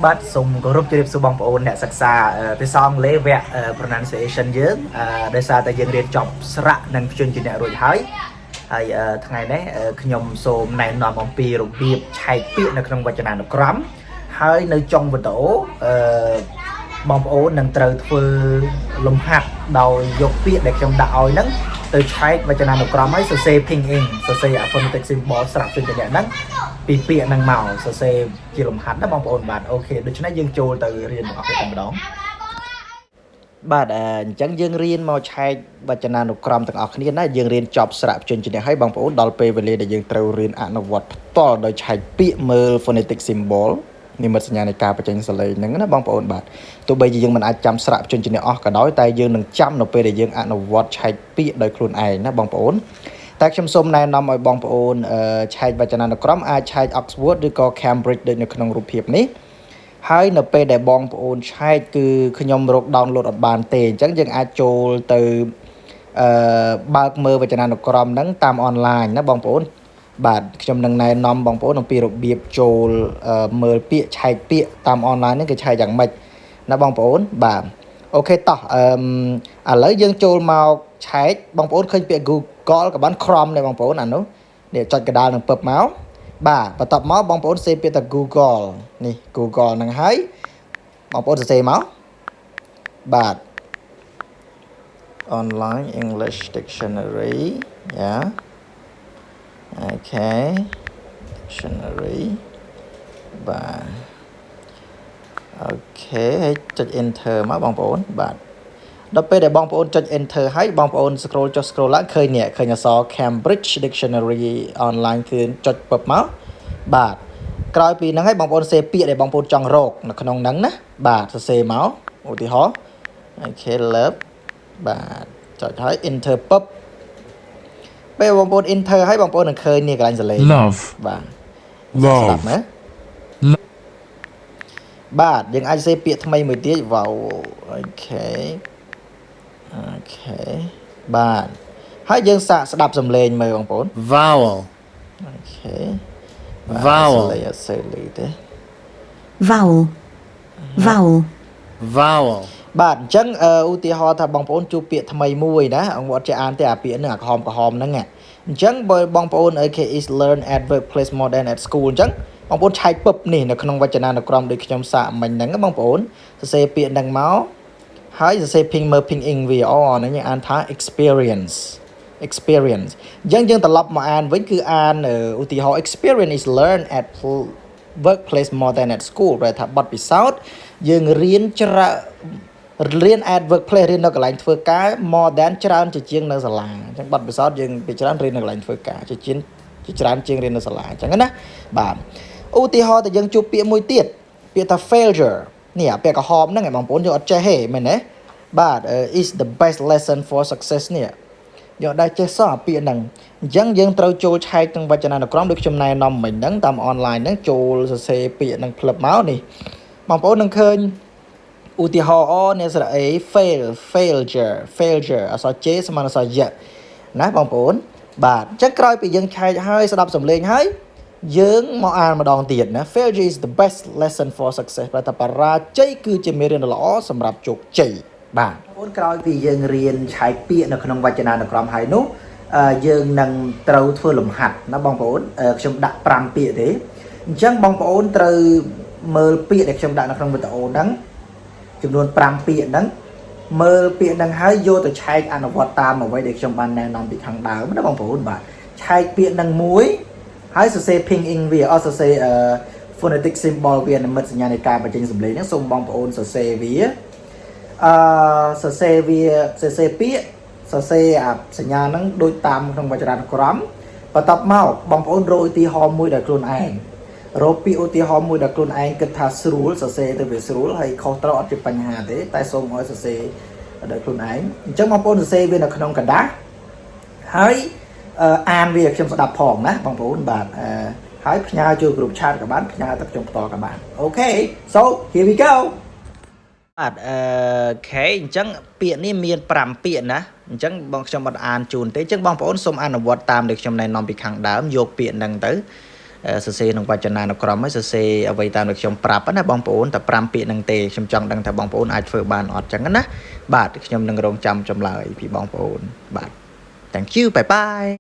bắt dùng có rút cho điệp số bóng ổn nè sắc xa phía sau lấy vẹn pronunciation dưới đời xa tại dân điên chọc sạ nâng chuyên chuyên nè rồi hãy hay thằng này đấy nhom số này nọ bóng pi rồi biệp chạy piệt là trong quá trình nào cắm hay nơi trong vật tổ bóng ổn nâng trời phơi lồng hạt đầu dọc piệt để trong đạo nắng từ chạy quá trình nào cắm ấy sơ xe ping in sơ xe ở phonetic symbol sạ chuyên chuyên nè nắng pi piệt nâng màu sơ xe chỉ lồng hạt đó bóng ổn bạn ok được cho nên dân trôi từ riêng một cái tầm đó bạn chẳng dương riêng mau chạy và cho nên cram từng ở kia này dương riêng chọc sạp chuyên chuyên hay bằng phố đào pe về để dương trâu riêng ăn vật to đôi chạy bị mờ phonetic symbol nhưng mà nhà này cả và chân sợi những nó bằng phố bạn tụi bây giờ dương mình ai chăm sạp chuyên chuyên ở cả đói tay dương đừng chăm đào pe để dương ăn vật chạy bị đôi khuôn ai nó bằng phố tại trong xóm này nằm ở bằng phố chạy và cho nên cram ai chạy Oxfordឬក៏ Cambridge ដូចនៅក្នុងរូបភាពនេះហើយនៅពេលដែលបងប្អូនឆែកគឺខ្ញុំរក download អត់បានទេអញ្ចឹងយើងអាចចូលទៅបើកមើលវចនានុក្រមហ្នឹងតាមអនឡាញណាបងប្អូនបាទខ្ញុំនឹងណែនាំបងប្អូនអំពីរបៀបចូលមើលពាក្យឆែកពាក្យតាមអនឡាញហ្នឹងគឺឆែកយ៉ាងម៉េចណាបងប្អូនបាទអូខេតោះឥឡូវយើងចូលមកឆែកបងប្អូនឃើញពាក្យ Google ក៏បាន Chrome ដែរបងប្អូនអានោះនេះចុចកណ្ដាលនឹងពឹបមកបាទបន្ទាប់មកបងប្អូនសេពាក្យថា Google នេះ Google ហ្នឹងហើយបងប្អូនសរសេរមកបាទ online English dictionary យ៉ាអូខេ dictionary បាទអូខេហើយចុច enter មកបងប្អូនបាទដល់ពេលដែលបងប្អូនចុច enter ហើយបងប្អូន scroll ចុះ scroll ឡើងឃើញនេះឃើញអក្សរ Cambridge Dictionary online គឺចុចពឹបមកបាទក្រោយពីហ្នឹងហើយបងប្អូនសេពាក្យដែលបងប្អូនចង់រកនៅក្នុងហ្នឹងណាបាទសរសេរមកឧទាហរណ៍អូខេ love បាទចុចហើយ enter ពឹបពេលបងប្អូន enter ហើយបងប្អូននឹងឃើញនេះកន្លែងសលេង love បាទ love ស្ដាប់ណាបាទយើងអាចសេពាក្យថ្មីមួយទៀត wow អូខេបាទហើយយើងសាកស្ដាប់សំឡេងមើលបងប្អូន vowel អូខេ vowel លេខសេលីទេ vowel vowel vowel បាទអញ្ចឹងឧទាហរណ៍ថាបងប្អូនជួបពាក្យថ្មីមួយណាអង្គអត់ចេះអានទេអាពាក្យហ្នឹងអាក្រហមហ្នឹងអញ្ចឹងបើបងប្អូន is learn at workplace more than at school អញ្ចឹងបងប្អូនឆែកពឹបនេះនៅក្នុងវចនានុក្រមដូចខ្ញុំសាកមិញហ្នឹងបងប្អូនសរសេរពាក្យហ្នឹងមកហើយសរសេរ ping មើល ping in វាហ្នឹងយើងអានថា experience អញ្ចឹងយើងត្រឡប់មកអានវិញគឺអានឧទាហរណ៍ experience is learn at workplace more than at school ប្រែថាបទពិសោធន៍យើងរៀនat workplace រៀននៅកន្លែងធ្វើការ more than ច្រើនជាជាងនៅសាលាអញ្ចឹងបទពិសោធន៍យើងពីច្រើនរៀននៅកន្លែងធ្វើការជាច្រើនជាងរៀននៅសាលាអញ្ចឹងណាបាទឧទាហរណ៍តែយើងជួបពាក្យមួយទៀតពាក្យថា failure នេះពាក្យក្រហមហ្នឹងឯងបងប្អូនយកអត់ចេះទេមែនទេបាទ is the best lesson for success នេះយកដែរចេះសោះពាក្យហ្នឹងអញ្ចឹងយើងត្រូវចូលឆែកទាំងវចនានុក្រមដូចខ្ញុំណែនាំមិញហ្នឹងតាមអនឡាញហ្នឹងចូលសរសេរពាក្យហ្នឹងផ្លឹបមកនេះបងប្អូននឹងឃើញឧទាហរណ៍អ្នកស្រៈ failure អក្សរ J ស្មើនឹងអក្សរ Y ណាបងប្អូនបាទអញ្ចឹងក្រោយពីយើងឆែកហើយស្ដាប់សំឡេងហើយយើងមកអានម្ដងទៀតណា failure is the best lesson for success ប្រែថាបរាជ័យគឺជាមេរៀនដ៏ល្អសម្រាប់ជោគជ័យបាទបងប្អូនក្រោយពីយើងរៀនឆែកពាក្យនៅក្នុងវចនានុក្រមហើយនោះយើងនឹងត្រូវធ្វើលំហាត់ណាបងប្អូនខ្ញុំដាក់5ពាក្យទេអញ្ចឹងបងប្អូនត្រូវមើលពាក្យដែលខ្ញុំដាក់នៅក្នុងវីដេអូហ្នឹងចំនួន5ពាក្យហ្នឹងមើលពាក្យហ្នឹងហើយយកទៅឆែកអនុវត្តតាមអ្វីដែលខ្ញុំបានណែនាំពីខាងដើមណាបងប្អូនបាទឆែកពាក្យហ្នឹងមួយហើយសរសេរ ping in វាសរសេរphonetic symbol វានិមិត្តសញ្ញានៃការបញ្ចេញសំឡេងហ្នឹងសូមបងប្អូនសរសេរវាសរសេរពាក្យសរសេរសញ្ញាហ្នឹងដូចតាមក្នុងវចនានុក្រមបន្ទាប់មកបងប្អូនរកឧទាហរណ៍មួយដែលខ្លួនឯងរកពាក្យឧទាហរណ៍មួយដែលខ្លួនឯងគិតថាស្រួលសរសេរទៅវាស្រួលហើយខុសត្រូវអត់ជាបញ្ហាទេតែសូមឲ្យសរសេរដោយខ្លួនឯងអញ្ចឹងបងប្អូនសរសេរវានៅក្នុងกระดาษហើយអានវាខ្ញុំស្ដាប់ផងណាបងប្អូនបាទហើយផ្ញើចូលក្រុមឆាតក៏បានផ្ញើទៅខ្ញុំផ្ទាល់ក៏បានអូខេ so here we go បាទអូខេអញ្ចឹងពាក្យនេះមាន5ពាក្យណាអញ្ចឹងបងខ្ញុំអត់អានជូនទេអញ្ចឹងបងប្អូនសូមអនុវត្តតាមដែលខ្ញុំណែនាំពីខាងដើមយកពាក្យហ្នឹងទៅ សរសេរក្នុងវចនានុក្រមឲ្យសរសេរអ្វីតាមដែលខ្ញុំប្រាប់ណាបងប្អូនតែ5ពាក្យហ្នឹងទេខ្ញុំចង់ដឹងថាបងប្អូនអាចធ្វើបានអត់ចឹងណាបាទខ្ញុំនឹងរងចាំចម្លើយពីបងប្អូនបាទ Thank you bye bye